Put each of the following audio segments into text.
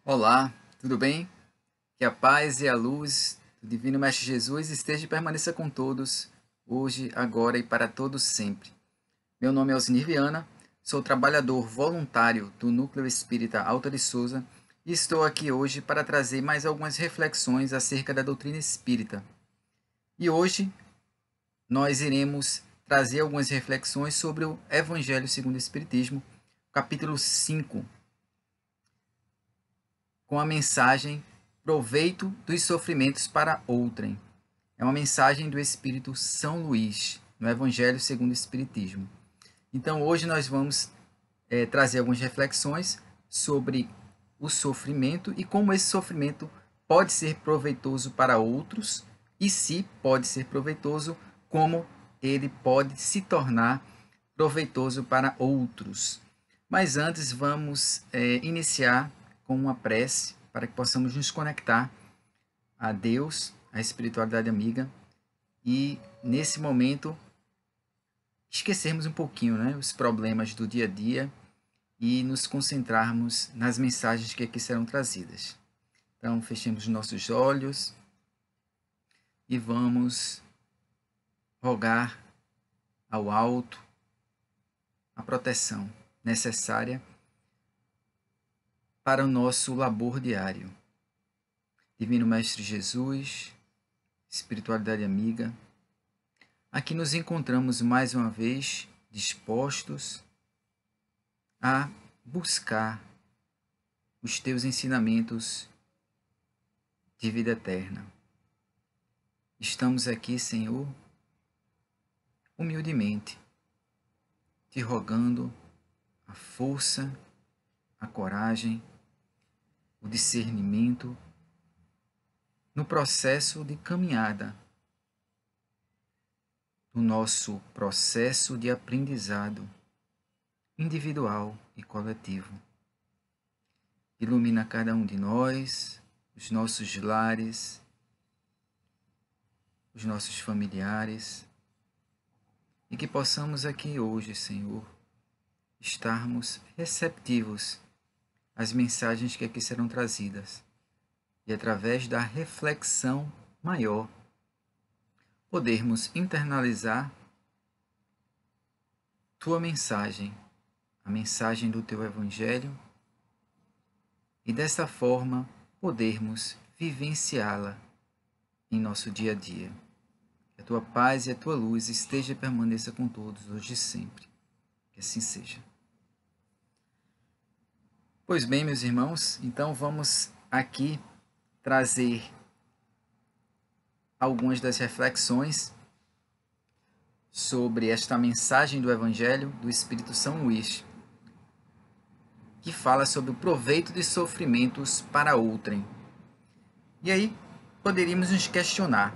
Olá, tudo bem? Que a paz e a luz do Divino Mestre Jesus esteja e permaneça com todos, hoje, agora e para todos sempre. Meu nome é Osnir Viana, sou trabalhador voluntário do Núcleo Espírita Alta de Souza e estou aqui hoje para trazer mais algumas reflexões acerca da doutrina espírita. E hoje nós iremos trazer algumas reflexões sobre o Evangelho segundo o Espiritismo, capítulo 5, com a mensagem Proveito dos sofrimentos para outrem. É uma mensagem do Espírito São Luís, no Evangelho segundo o Espiritismo. Então hoje nós vamos trazer algumas reflexões sobre o sofrimento e como esse sofrimento pode ser proveitoso para outros e se pode ser proveitoso, como ele pode se tornar proveitoso para outros. Mas antes vamos iniciar com uma prece para que possamos nos conectar a Deus, a espiritualidade amiga e nesse momento esquecermos um pouquinho, né, os problemas do dia a dia e nos concentrarmos nas mensagens que aqui serão trazidas. Então, fechemos nossos olhos e vamos rogar ao alto a proteção necessária para o nosso labor diário. Divino Mestre Jesus, espiritualidade amiga, aqui nos encontramos mais uma vez dispostos a buscar os teus ensinamentos de vida eterna. Estamos aqui, Senhor, humildemente, te rogando a força, a coragem, o discernimento no processo de caminhada, no nosso processo de aprendizado individual e coletivo. Ilumina cada um de nós, os nossos lares, os nossos familiares, e que possamos aqui hoje, Senhor, estarmos receptivos às mensagens que aqui serão trazidas e através da reflexão maior podermos internalizar tua mensagem, a mensagem do teu Evangelho, e desta forma podermos vivenciá-la em nosso dia a dia. Que a tua paz e a tua luz esteja e permaneça com todos, hoje e sempre. Que assim seja. Pois bem, meus irmãos, então vamos aqui trazer algumas das reflexões sobre esta mensagem do Evangelho do Espírito São Luís, que fala sobre o proveito de sofrimentos para outrem. E aí poderíamos nos questionar: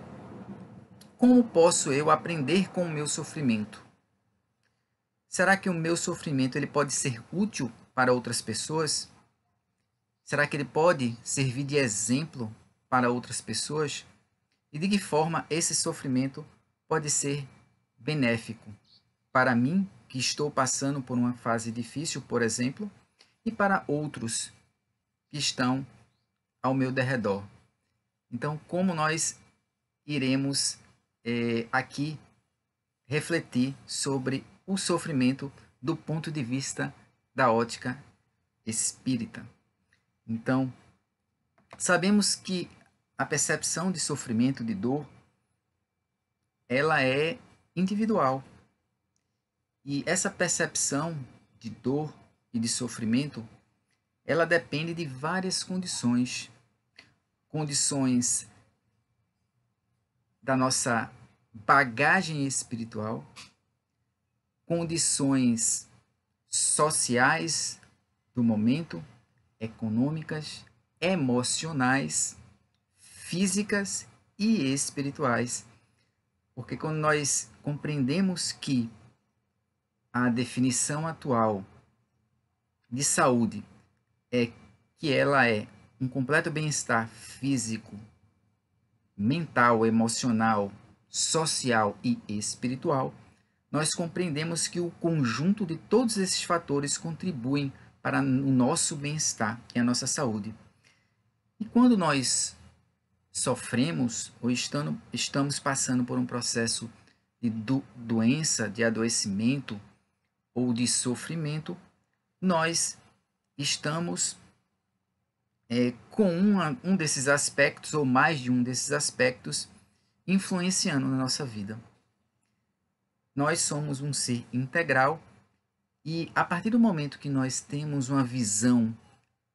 como posso eu aprender com o meu sofrimento? Será que o meu sofrimento ele pode ser útil para outras pessoas? Será que ele pode servir de exemplo para outras pessoas? E de que forma esse sofrimento pode ser benéfico para mim, que estou passando por uma fase difícil, por exemplo, e para outros que estão ao meu derredor? Então, como nós iremos aqui refletir sobre o sofrimento do ponto de vista da ótica espírita? Então, sabemos que a percepção de sofrimento, de dor, ela é individual. E essa percepção de dor e de sofrimento, ela depende de várias condições. Condições da nossa bagagem espiritual, condições sociais do momento, econômicas, emocionais, físicas e espirituais. Porque quando nós compreendemos que a definição atual de saúde é que ela é um completo bem-estar físico, mental, emocional, social e espiritual, nós compreendemos que o conjunto de todos esses fatores contribuem para o nosso bem-estar e a nossa saúde. E quando nós sofremos ou estamos passando por um processo de doença, de adoecimento ou de sofrimento, nós estamos com um desses aspectos, ou mais de um desses aspectos, influenciando na nossa vida. Nós somos um ser integral e, a partir do momento que nós temos uma visão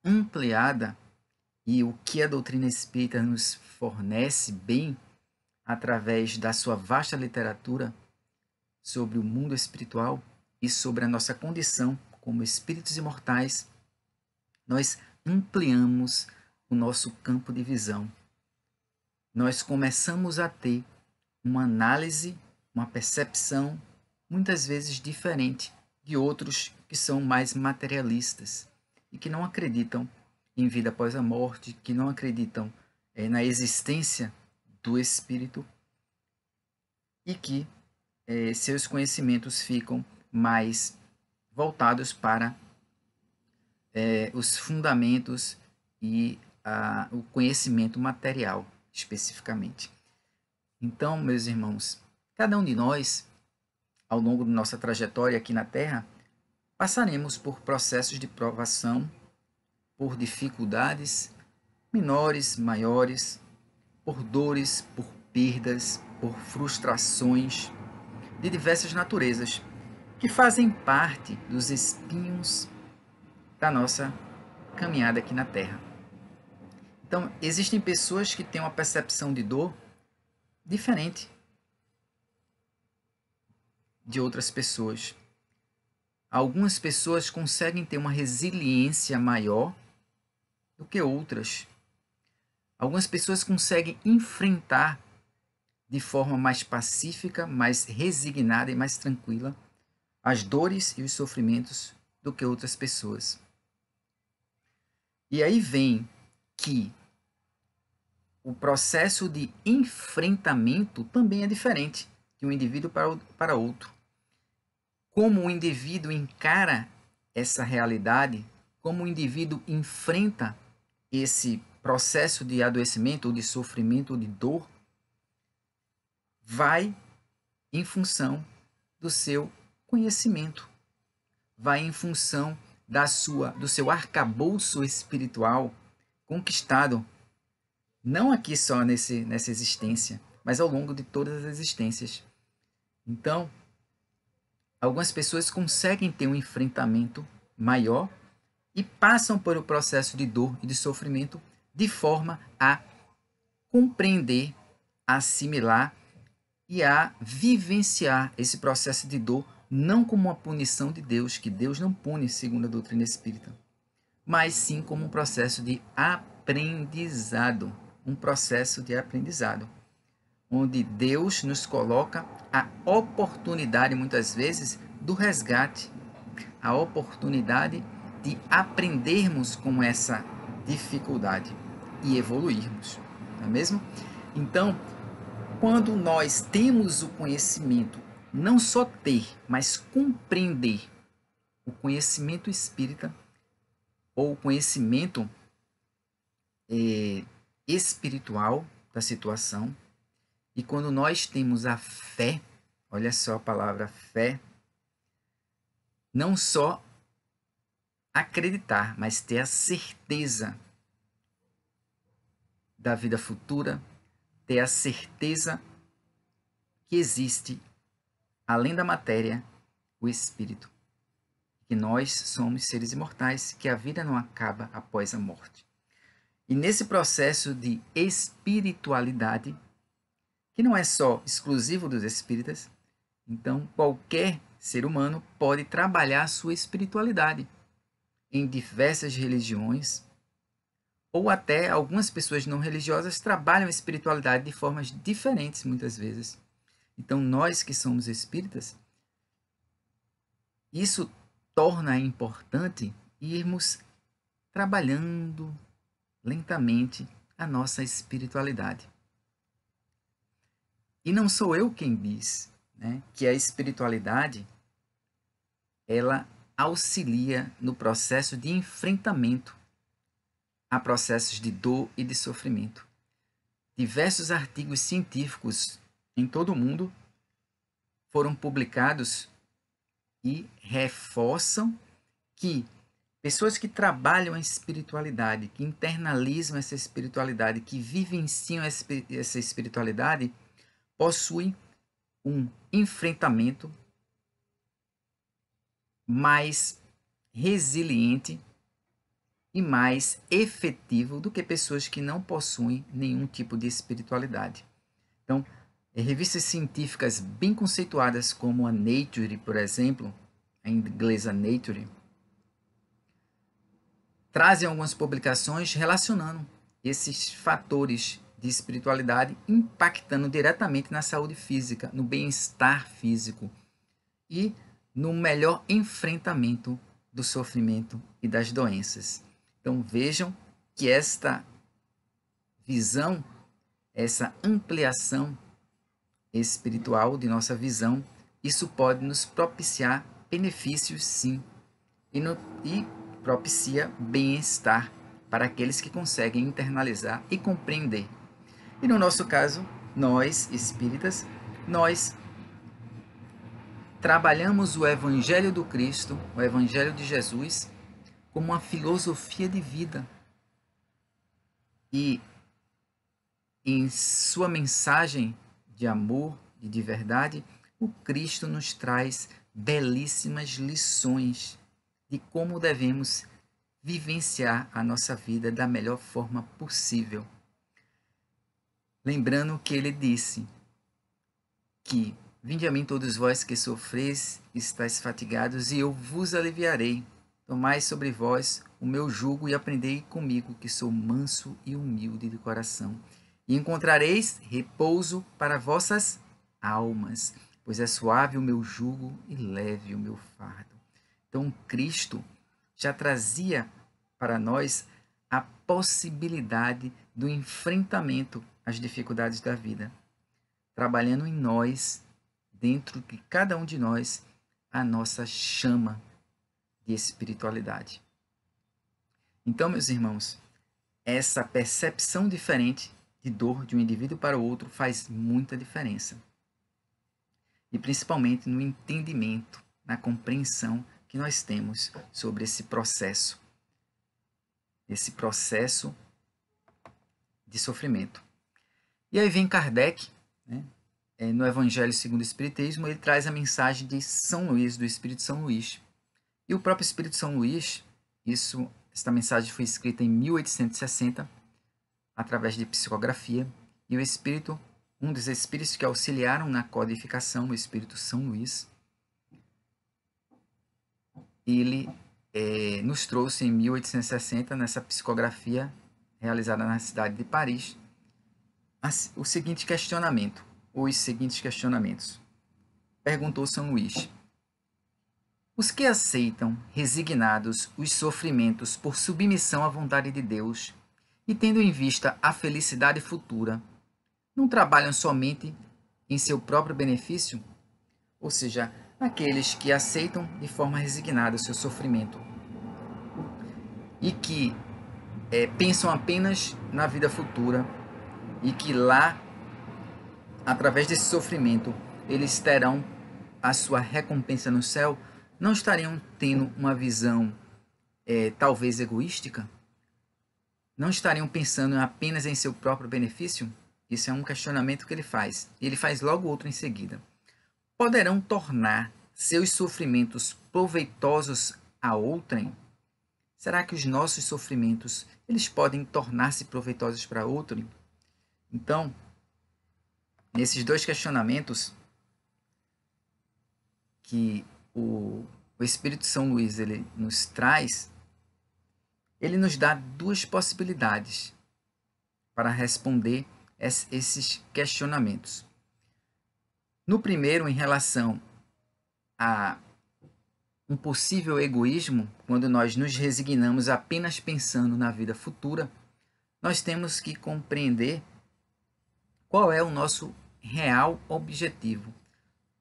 ampliada, e o que a doutrina espírita nos fornece bem, através da sua vasta literatura sobre o mundo espiritual e sobre a nossa condição como espíritos imortais, nós ampliamos o nosso campo de visão. Nós começamos a ter uma análise, uma percepção, muitas vezes diferente de outros que são mais materialistas e que não acreditam em vida após a morte, que não acreditam na existência do espírito e que seus conhecimentos ficam mais voltados para os fundamentos e o conhecimento material, especificamente. Então, meus irmãos, cada um de nós, ao longo de nossa trajetória aqui na Terra, passaremos por processos de provação, por dificuldades menores, maiores, por dores, por perdas, por frustrações de diversas naturezas, que fazem parte dos espinhos da nossa caminhada aqui na Terra. Então, existem pessoas que têm uma percepção de dor diferente de outras pessoas. Algumas pessoas conseguem ter uma resiliência maior do que outras. Algumas pessoas conseguem enfrentar de forma mais pacífica, mais resignada e mais tranquila as dores e os sofrimentos do que outras pessoas. E aí vem que o processo de enfrentamento também é diferente de um indivíduo para outro. Como o indivíduo encara essa realidade, como o indivíduo enfrenta esse processo de adoecimento, ou de sofrimento, ou de dor, vai em função do seu conhecimento, vai em função do seu arcabouço espiritual conquistado, não aqui só nessa existência, mas ao longo de todas as existências. Então, algumas pessoas conseguem ter um enfrentamento maior e passam por o processo de dor e de sofrimento de forma a compreender, a assimilar e a vivenciar esse processo de dor não como uma punição de Deus, que Deus não pune segundo a doutrina espírita, mas sim como um processo de aprendizado, onde Deus nos coloca a oportunidade, muitas vezes, do resgate, a oportunidade de aprendermos com essa dificuldade e evoluirmos, não é mesmo? Então, quando nós temos o conhecimento, não só ter, mas compreender o conhecimento espírita, ou o conhecimento espiritual da situação, e quando nós temos a fé, olha só a palavra fé, não só acreditar, mas ter a certeza da vida futura, ter a certeza que existe, além da matéria, o espírito. Que nós somos seres imortais, que a vida não acaba após a morte. E nesse processo de espiritualidade, que não é só exclusivo dos espíritas, então qualquer ser humano pode trabalhar a sua espiritualidade em diversas religiões, ou até algumas pessoas não religiosas trabalham a espiritualidade de formas diferentes muitas vezes. Então nós que somos espíritas, isso torna importante irmos trabalhando lentamente a nossa espiritualidade. E não sou eu quem diz, né, que a espiritualidade ela auxilia no processo de enfrentamento a processos de dor e de sofrimento. Diversos artigos científicos em todo o mundo foram publicados e reforçam que pessoas que trabalham a espiritualidade, que internalizam essa espiritualidade, que vivenciam essa espiritualidade, possuem um enfrentamento mais resiliente e mais efetivo do que pessoas que não possuem nenhum tipo de espiritualidade. Então, revistas científicas bem conceituadas como a Nature, por exemplo, a inglesa Nature, trazem algumas publicações relacionando esses fatores de espiritualidade impactando diretamente na saúde física, no bem-estar físico e no melhor enfrentamento do sofrimento e das doenças. Então vejam que esta visão, essa ampliação espiritual de nossa visão, isso pode nos propiciar benefícios sim, e propicia bem-estar para aqueles que conseguem internalizar e compreender. E no nosso caso, nós espíritas, nós trabalhamos o Evangelho do Cristo, o Evangelho de Jesus, como uma filosofia de vida. E em sua mensagem de amor e de verdade, o Cristo nos traz belíssimas lições de como devemos vivenciar a nossa vida da melhor forma possível. Lembrando que ele disse que vinde a mim todos vós que sofreis, estáis fatigados, e eu vos aliviarei. Tomai sobre vós o meu jugo e aprendei comigo, que sou manso e humilde de coração. E encontrareis repouso para vossas almas, pois é suave o meu jugo e leve o meu fardo. Então, Cristo já trazia para nós a possibilidade do enfrentamento às dificuldades da vida, trabalhando em nós, dentro de cada um de nós, a nossa chama de espiritualidade. Então, meus irmãos, essa percepção diferente de dor de um indivíduo para o outro faz muita diferença. E principalmente no entendimento, na compreensão que nós temos sobre esse processo de sofrimento. E aí vem Kardec, né? No Evangelho segundo o Espiritismo, ele traz a mensagem de São Luís, do Espírito São Luís. E o próprio Espírito São Luís, esta mensagem foi escrita em 1860, através de psicografia, e o Espírito, um dos Espíritos que auxiliaram na codificação, o Espírito São Luís, ele nos trouxe em 1860, nessa psicografia realizada na cidade de Paris, o seguinte questionamento, os seguintes questionamentos. Perguntou São Luís: os que aceitam, resignados, os sofrimentos por submissão à vontade de Deus e tendo em vista a felicidade futura, não trabalham somente em seu próprio benefício? Ou seja, aqueles que aceitam de forma resignada o seu sofrimento e que pensam apenas na vida futura e que lá, através desse sofrimento, eles terão a sua recompensa no céu, não estariam tendo uma visão talvez egoística? Não estariam pensando apenas em seu próprio benefício? Isso é um questionamento que ele faz. E ele faz logo outro em seguida. Poderão tornar seus sofrimentos proveitosos a outrem? Será que os nossos sofrimentos eles podem tornar-se proveitosos para outrem? Então, nesses dois questionamentos que o Espírito São Luís ele nos traz, ele nos dá duas possibilidades para responder esses questionamentos. No primeiro, em relação a um possível egoísmo, quando nós nos resignamos apenas pensando na vida futura, nós temos que compreender qual é o nosso real objetivo.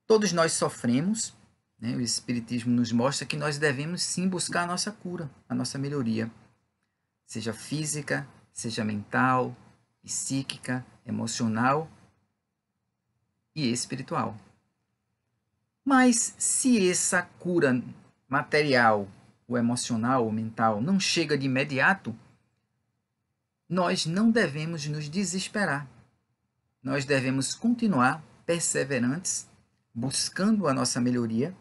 Todos nós sofremos, né? O Espiritismo nos mostra que nós devemos sim buscar a nossa cura, a nossa melhoria. seja física, seja mental, psíquica, emocional e espiritual. Mas se essa cura material, ou emocional, ou mental, não chega de imediato, nós não devemos nos desesperar. Nós devemos continuar perseverantes, buscando a nossa melhoria,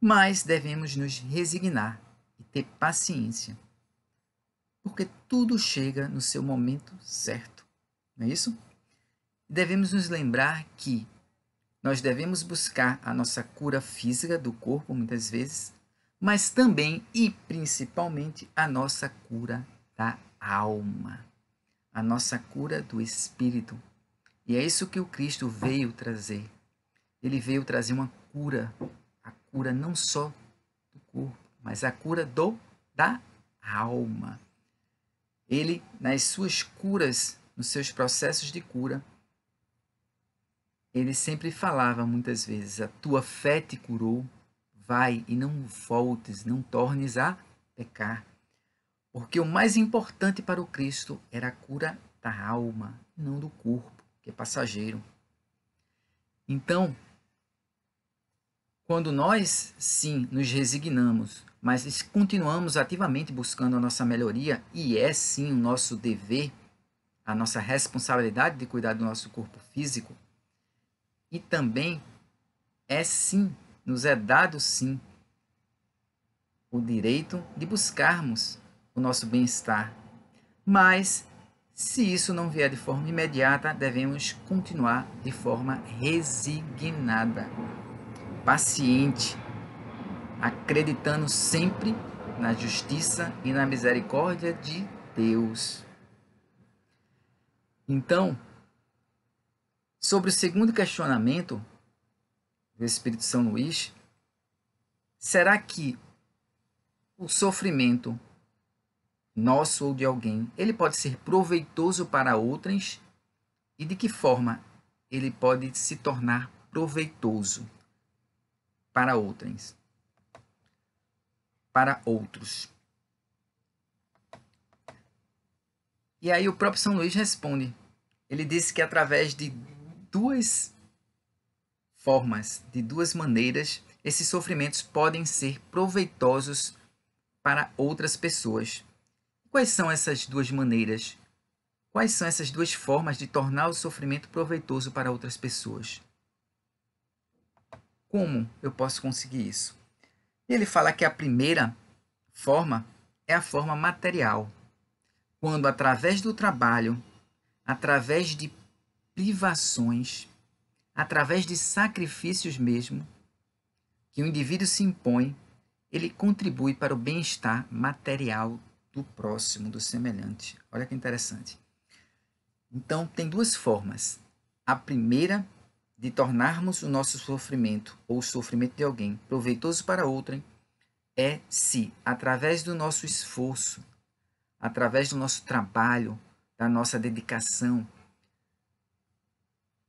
mas devemos nos resignar e ter paciência, porque tudo chega no seu momento certo, não é isso? Devemos nos lembrar que nós devemos buscar a nossa cura física do corpo, muitas vezes, mas também e principalmente a nossa cura da alma, a nossa cura do espírito. E é isso que o Cristo veio trazer. Ele veio trazer uma cura, a cura não só do corpo, mas a cura da alma. Ele, nas suas curas, nos seus processos de cura, ele sempre falava muitas vezes: a tua fé te curou, vai e não voltes, não tornes a pecar. Porque o mais importante para o Cristo era a cura da alma, não do corpo, que é passageiro. Então, quando nós, sim, nos resignamos, mas continuamos ativamente buscando a nossa melhoria, e é sim o nosso dever, a nossa responsabilidade de cuidar do nosso corpo físico, e também é sim, nos é dado sim, o direito de buscarmos o nosso bem-estar. Mas, se isso não vier de forma imediata, devemos continuar de forma resignada, paciente, acreditando sempre na justiça e na misericórdia de Deus. Então, sobre o segundo questionamento do Espírito São Luís, será que o sofrimento nosso ou de alguém, ele pode ser proveitoso para outras? E de que forma ele pode se tornar proveitoso para outras? Para outros. E aí o próprio São Luís responde. Ele disse que através de duas formas, de duas maneiras, esses sofrimentos podem ser proveitosos para outras pessoas. Quais são essas duas maneiras? Quais são essas duas formas de tornar o sofrimento proveitoso para outras pessoas? Como eu posso conseguir isso? Ele fala que a primeira forma é a forma material, quando através do trabalho, através de privações, através de sacrifícios mesmo, que o indivíduo se impõe, ele contribui para o bem-estar material do próximo, do semelhante. Olha que interessante. Então, tem duas formas. A primeira, de tornarmos o nosso sofrimento, ou o sofrimento de alguém, proveitoso para outrem, é se, através do nosso esforço, através do nosso trabalho, da nossa dedicação,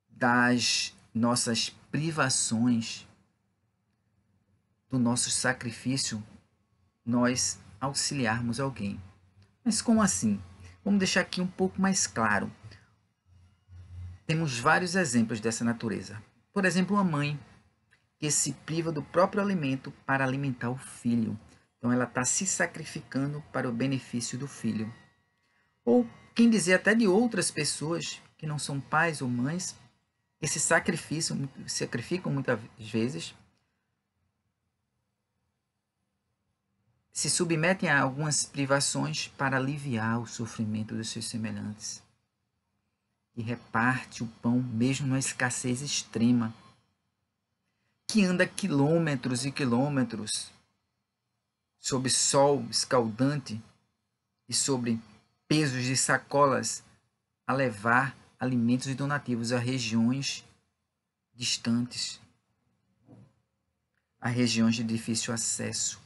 das nossas privações, do nosso sacrifício, nós auxiliarmos alguém. Mas como assim? Vamos deixar aqui um pouco mais claro. Temos vários exemplos dessa natureza. Por exemplo, uma mãe que se priva do próprio alimento para alimentar o filho. Então ela está se sacrificando para o benefício do filho. Ou quem dizer até de outras pessoas que não são pais ou mães, que se sacrificam muitas vezes, se submetem a algumas privações para aliviar o sofrimento dos seus semelhantes. E reparte o pão mesmo na escassez extrema, que anda quilômetros e quilômetros sob sol escaldante e sobre pesos de sacolas a levar alimentos e donativos a regiões distantes, a regiões de difícil acesso.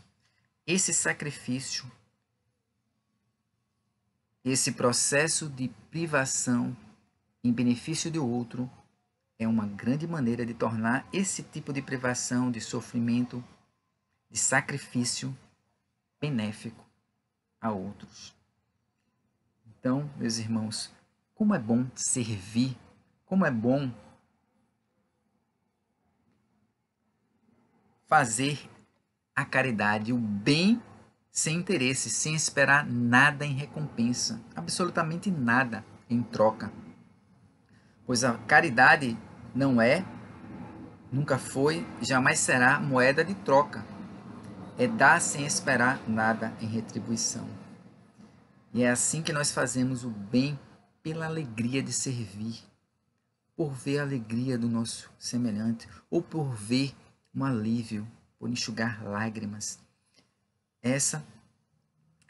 Esse sacrifício, esse processo de privação em benefício do outro, é uma grande maneira de tornar esse tipo de privação, de sofrimento, de sacrifício benéfico, a outros. Então, meus irmãos, como é bom servir, como é bom fazer a caridade, o bem sem interesse, sem esperar nada em recompensa, absolutamente nada em troca. Pois a caridade não é, nunca foi, jamais será moeda de troca. É dar sem esperar nada em retribuição. E é assim que nós fazemos o bem pela alegria de servir, por ver a alegria do nosso semelhante, ou por ver um alívio, por enxugar lágrimas. Essa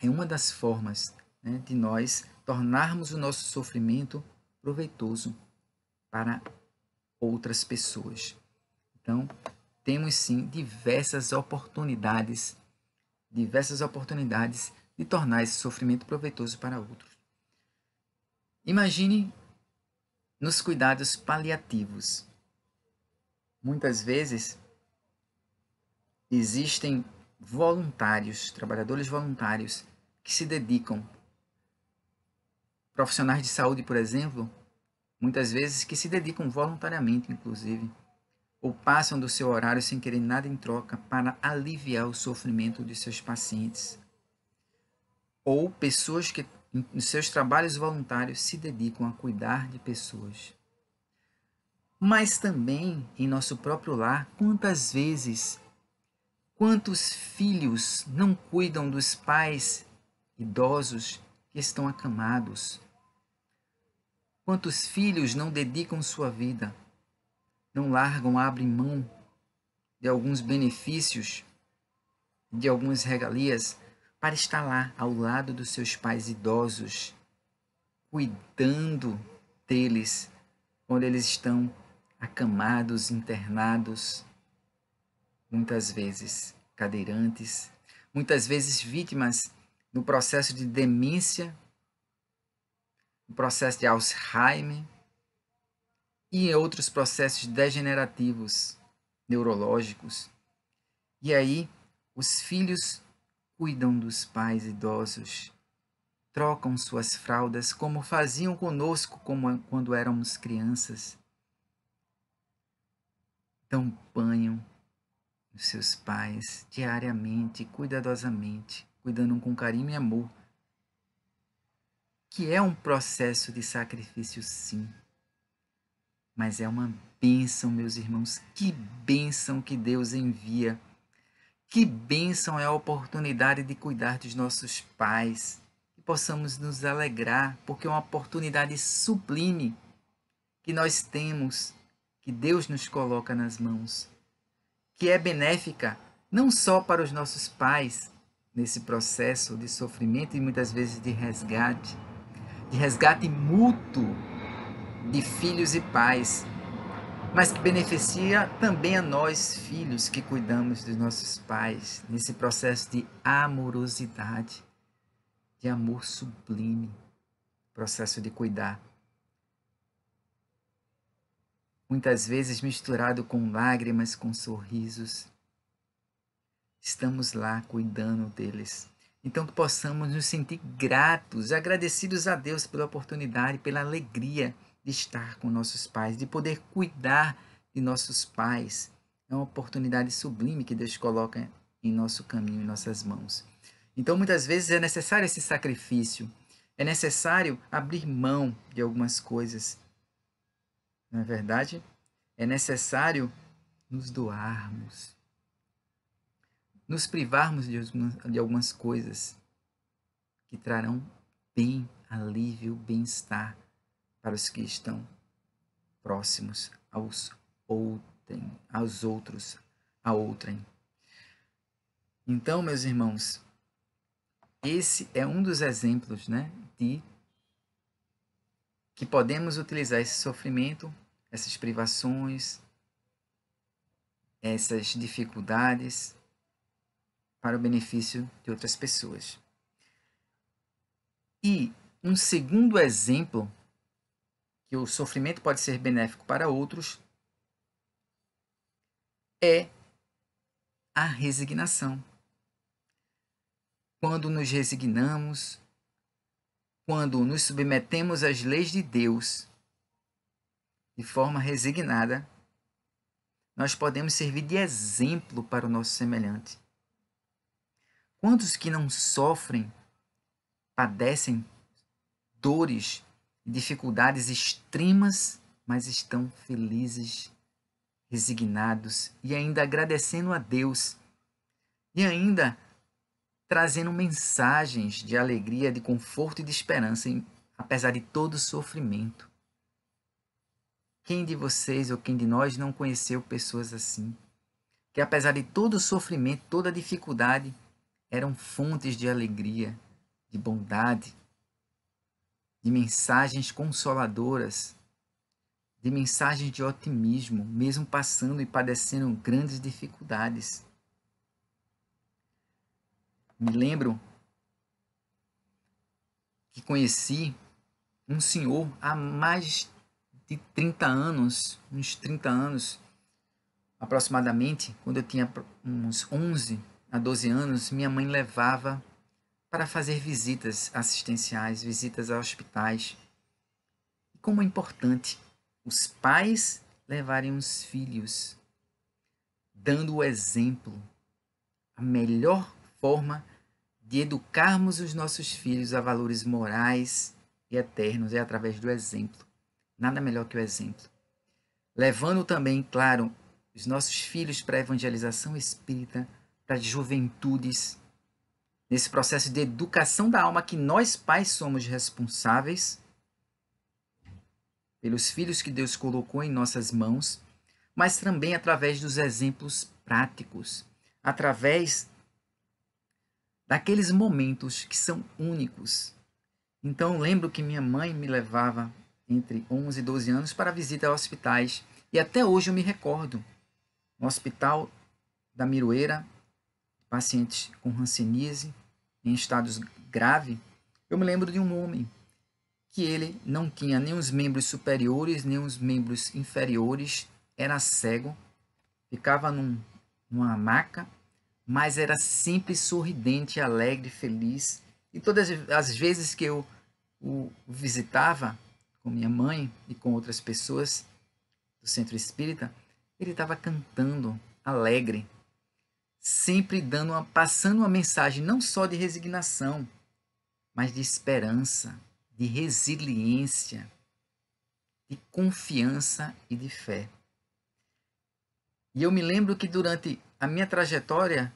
é uma das formas, né, de nós tornarmos o nosso sofrimento proveitoso para outras pessoas. Então, temos sim diversas oportunidades de tornar esse sofrimento proveitoso para outros. Imagine nos cuidados paliativos. Muitas vezes existem voluntários, trabalhadores voluntários que se dedicam, profissionais de saúde, por exemplo, muitas vezes que se dedicam voluntariamente, inclusive, ou passam do seu horário sem querer nada em troca para aliviar o sofrimento de seus pacientes. Ou pessoas que, nos seus trabalhos voluntários, se dedicam a cuidar de pessoas. Mas também, em nosso próprio lar, quantos filhos não cuidam dos pais idosos que estão acamados? Quantos filhos não dedicam sua vida, não largam, abrem mão de alguns benefícios, de algumas regalias, para estar lá ao lado dos seus pais idosos, cuidando deles, quando eles estão acamados, internados, muitas vezes cadeirantes, muitas vezes vítimas no processo de demência, no processo de Alzheimer e em outros processos degenerativos, neurológicos. E aí, os filhos cuidam dos pais idosos, trocam suas fraldas como faziam conosco quando éramos crianças, dão banho nos seus pais diariamente, cuidadosamente, cuidando com carinho e amor, que é um processo de sacrifício, sim, mas é uma bênção, meus irmãos, que bênção que Deus envia. Que bênção é a oportunidade de cuidar dos nossos pais, que possamos nos alegrar, porque é uma oportunidade sublime que nós temos, que Deus nos coloca nas mãos, que é benéfica não só para os nossos pais, nesse processo de sofrimento e muitas vezes de resgate mútuo de filhos e pais, mas que beneficia também a nós, filhos, que cuidamos dos nossos pais, nesse processo de amorosidade, de amor sublime, processo de cuidar. Muitas vezes misturado com lágrimas, com sorrisos, estamos lá cuidando deles. Então que possamos nos sentir gratos, agradecidos a Deus pela oportunidade, pela alegria de estar com nossos pais, de poder cuidar de nossos pais. É uma oportunidade sublime que Deus coloca em nosso caminho, em nossas mãos. Então, muitas vezes é necessário esse sacrifício, é necessário abrir mão de algumas coisas. Não é verdade? É necessário nos doarmos, nos privarmos de algumas coisas que trarão bem, alívio, bem-estar para os que estão próximos aos outros, a outrem. Então, meus irmãos, esse é um dos exemplos, né, de que podemos utilizar esse sofrimento, essas privações, essas dificuldades para o benefício de outras pessoas. E um segundo exemplo que o sofrimento pode ser benéfico para outros é a resignação. quando nos resignamos, quando nos submetemos às leis de Deus de forma resignada, nós podemos servir de exemplo para o nosso semelhante. Quantos que não sofrem, padecem dores e dificuldades extremas, mas estão felizes, resignados e ainda agradecendo a Deus e ainda trazendo mensagens de alegria, de conforto e de esperança, apesar de todo o sofrimento. Quem de vocês ou quem de nós não conheceu pessoas assim? Que apesar de todo o sofrimento, toda a dificuldade, eram fontes de alegria, de bondade, de mensagens consoladoras, de mensagens de otimismo, mesmo passando e padecendo grandes dificuldades. Me lembro que conheci um senhor há mais de 30 anos, uns 30 anos aproximadamente, quando eu tinha uns 11 a 12 anos, minha mãe levava para fazer visitas assistenciais, visitas a hospitais. E como é importante os pais levarem os filhos, dando o exemplo. A melhor forma de educarmos os nossos filhos a valores morais e eternos é através do exemplo. Nada melhor que o exemplo. Levando também, claro, os nossos filhos para a evangelização espírita, para as juventudes, nesse processo de educação da alma que nós pais somos responsáveis pelos filhos que Deus colocou em nossas mãos, mas também através dos exemplos práticos, através daqueles momentos que são únicos. Então, lembro que minha mãe me levava entre 11 e 12 anos para visita a hospitais, e até hoje eu me recordo, no Hospital da Miroeira, pacientes com hanseníase, em estados graves, eu me lembro de um homem que ele não tinha nem os membros superiores, nem os membros inferiores, era cego, ficava numa maca, mas era sempre sorridente, alegre, feliz. E todas as vezes que eu o visitava com minha mãe e com outras pessoas do centro espírita, ele estava cantando, alegre, sempre passando uma mensagem não só de resignação, mas de esperança, de resiliência, de confiança e de fé. E eu me lembro que durante a minha trajetória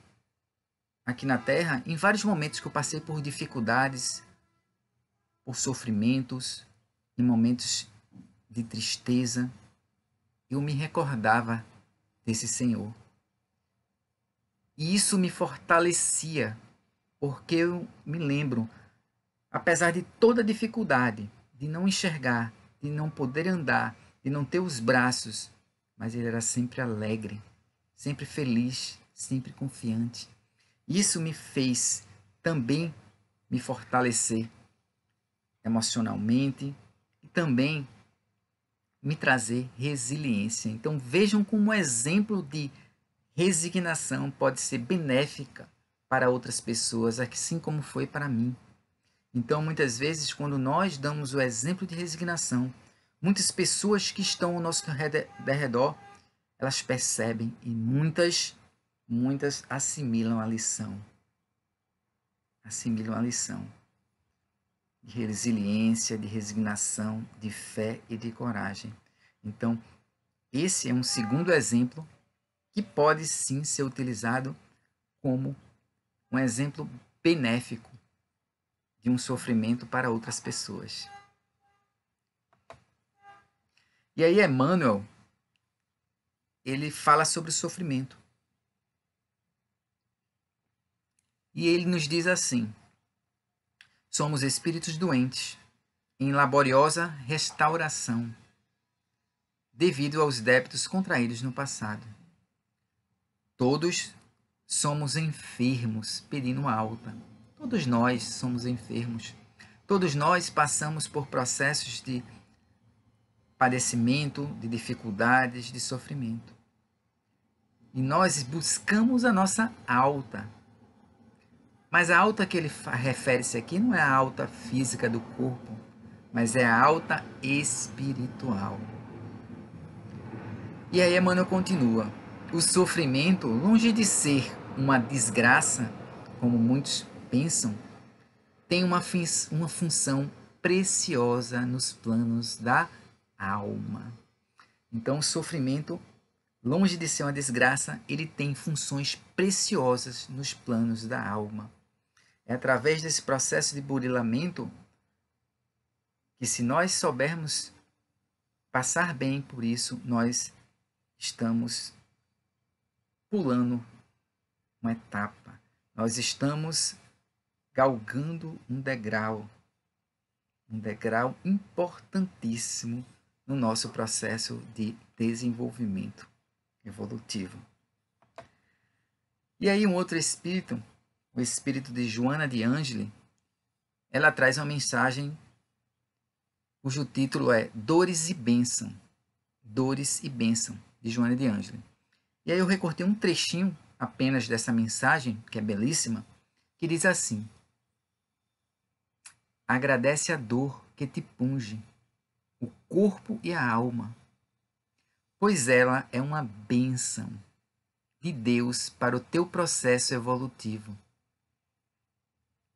aqui na Terra, em vários momentos que eu passei por dificuldades, por sofrimentos, em momentos de tristeza, eu me recordava desse Senhor. E isso me fortalecia, porque eu me lembro, apesar de toda a dificuldade, de não enxergar, de não poder andar, de não ter os braços, mas ele era sempre alegre, sempre feliz, sempre confiante. Isso me fez também me fortalecer emocionalmente e também me trazer resiliência. Então vejam como um exemplo de resignação pode ser benéfica para outras pessoas, assim como foi para mim. Então, muitas vezes, quando nós damos o exemplo de resignação, muitas pessoas que estão ao nosso redor, elas percebem e muitas assimilam a lição. Assimilam a lição de resiliência, de resignação, de fé e de coragem. Então, esse é um segundo exemplo que pode sim ser utilizado como um exemplo benéfico de um sofrimento para outras pessoas. E aí Emmanuel, ele fala sobre o sofrimento. E ele nos diz assim: somos espíritos doentes, em laboriosa restauração, devido aos débitos contraídos no passado. Todos somos enfermos, pedindo alta. Todos nós somos enfermos. Todos nós passamos por processos de padecimento, de dificuldades, de sofrimento. E nós buscamos a nossa alta. Mas a alta que ele refere-se aqui não é a alta física do corpo, mas é a alta espiritual. E aí Emmanuel continua: o sofrimento, longe de ser uma desgraça, como muitos pensam, tem uma função preciosa nos planos da alma. Então, o sofrimento, longe de ser uma desgraça, ele tem funções preciosas nos planos da alma. É através desse processo de burilamento que, se nós soubermos passar bem por isso, nós estamos pulando uma etapa. Nós estamos galgando um degrau importantíssimo no nosso processo de desenvolvimento evolutivo. E aí um outro espírito, o espírito de Joana de Ângeli, ela traz uma mensagem cujo título é Dores e Bênção. Dores e Bênção, de Joana de Ângeli. E aí eu recortei um trechinho apenas dessa mensagem, que é belíssima, que diz assim: agradece a dor que te punge, o corpo e a alma, pois ela é uma bênção de Deus para o teu processo evolutivo.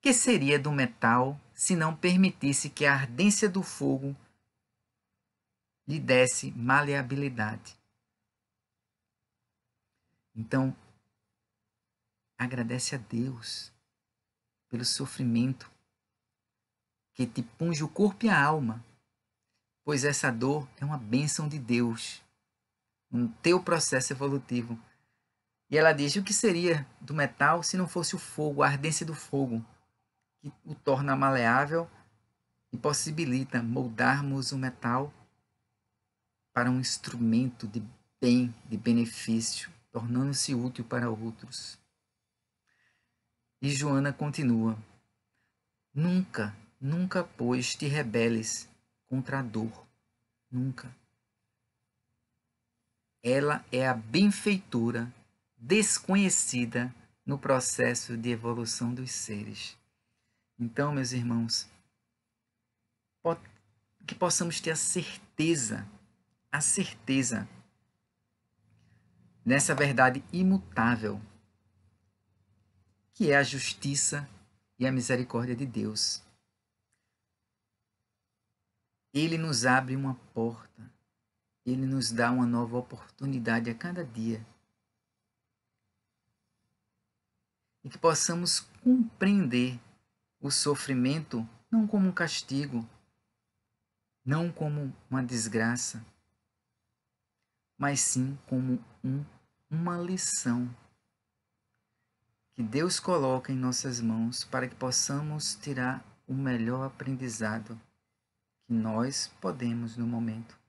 Que seria do metal se não permitisse que a ardência do fogo lhe desse maleabilidade? Então, agradece a Deus pelo sofrimento que te punge o corpo e a alma, pois essa dor é uma bênção de Deus no teu processo evolutivo. E ela diz: o que seria do metal se não fosse o fogo, a ardência do fogo, que o torna maleável e possibilita moldarmos o metal para um instrumento de bem, de benefício, tornando-se útil para outros. E Joana continua: nunca, nunca, pois, te rebeles contra a dor. Nunca. Ela é a benfeitora desconhecida no processo de evolução dos seres. Então, meus irmãos, que possamos ter a certeza nessa verdade imutável, que é a justiça e a misericórdia de Deus. Ele nos abre uma porta, ele nos dá uma nova oportunidade a cada dia. E que possamos compreender o sofrimento não como um castigo, não como uma desgraça, mas sim como uma lição que Deus coloca em nossas mãos para que possamos tirar o melhor aprendizado que nós podemos no momento.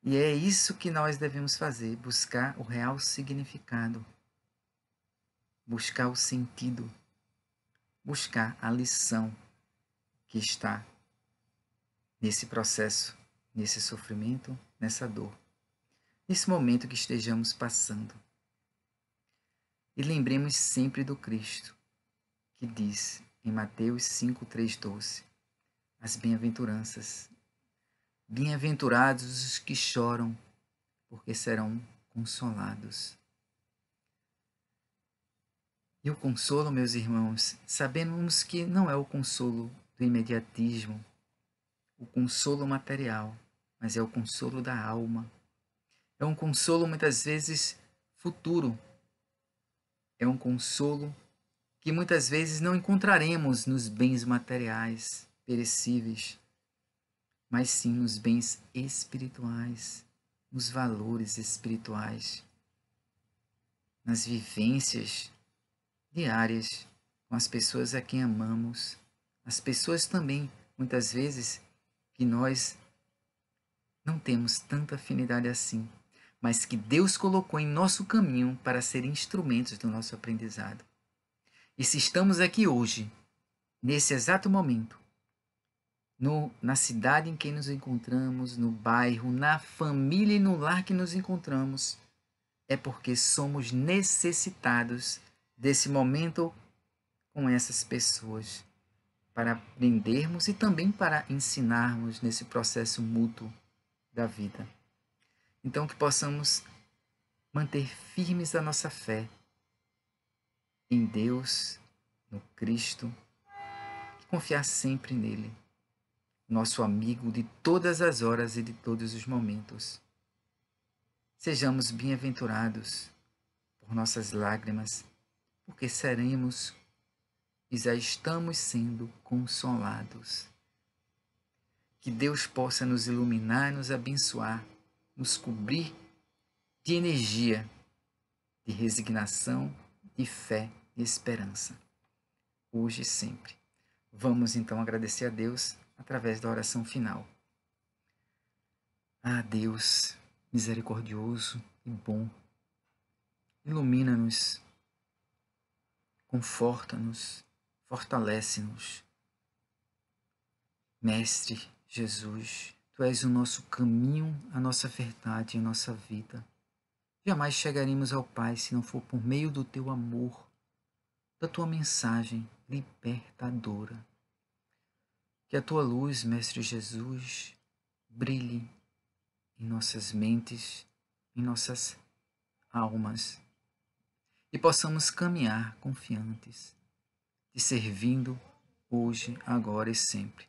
E é isso que nós devemos fazer, buscar o real significado, buscar o sentido, buscar a lição que está nesse processo, nesse sofrimento, nessa dor, nesse momento que estejamos passando. E lembremos sempre do Cristo, que diz em Mateus 5:3-12, as bem-aventuranças. Bem-aventurados os que choram, porque serão consolados. E o consolo, meus irmãos, sabemos que não é o consolo do imediatismo, o consolo material, mas é o consolo da alma. É um consolo muitas vezes futuro. É um consolo que muitas vezes não encontraremos nos bens materiais perecíveis, mas sim nos bens espirituais, nos valores espirituais, nas vivências diárias com as pessoas a quem amamos, as pessoas também, muitas vezes, que nós não temos tanta afinidade assim, mas que Deus colocou em nosso caminho para serem instrumentos do nosso aprendizado. E se estamos aqui hoje, nesse exato momento, na cidade em que nos encontramos, no bairro, na família e no lar que nos encontramos, é porque somos necessitados desse momento com essas pessoas para aprendermos e também para ensinarmos nesse processo mútuo da vida. Então, que possamos manter firmes a nossa fé em Deus, no Cristo, e confiar sempre nele, nosso amigo de todas as horas e de todos os momentos. Sejamos bem-aventurados por nossas lágrimas, porque seremos e já estamos sendo consolados. Que Deus possa nos iluminar, nos abençoar, nos cobrir de energia, de resignação, de fé e esperança, hoje e sempre. Vamos então agradecer a Deus através da oração final. Ah, Deus misericordioso e bom, ilumina-nos, conforta-nos, fortalece-nos. Mestre Jesus, Tu és o nosso caminho, a nossa verdade e a nossa vida. Jamais chegaremos ao Pai se não for por meio do Teu amor, da Tua mensagem libertadora. Que a Tua luz, Mestre Jesus, brilhe em nossas mentes, em nossas almas, e possamos caminhar confiantes, Te servindo hoje, agora e sempre.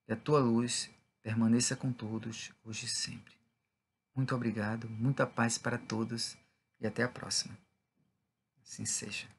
Que a Tua luz permaneça com todos, hoje e sempre. Muito obrigado, muita paz para todos e até a próxima. Assim seja.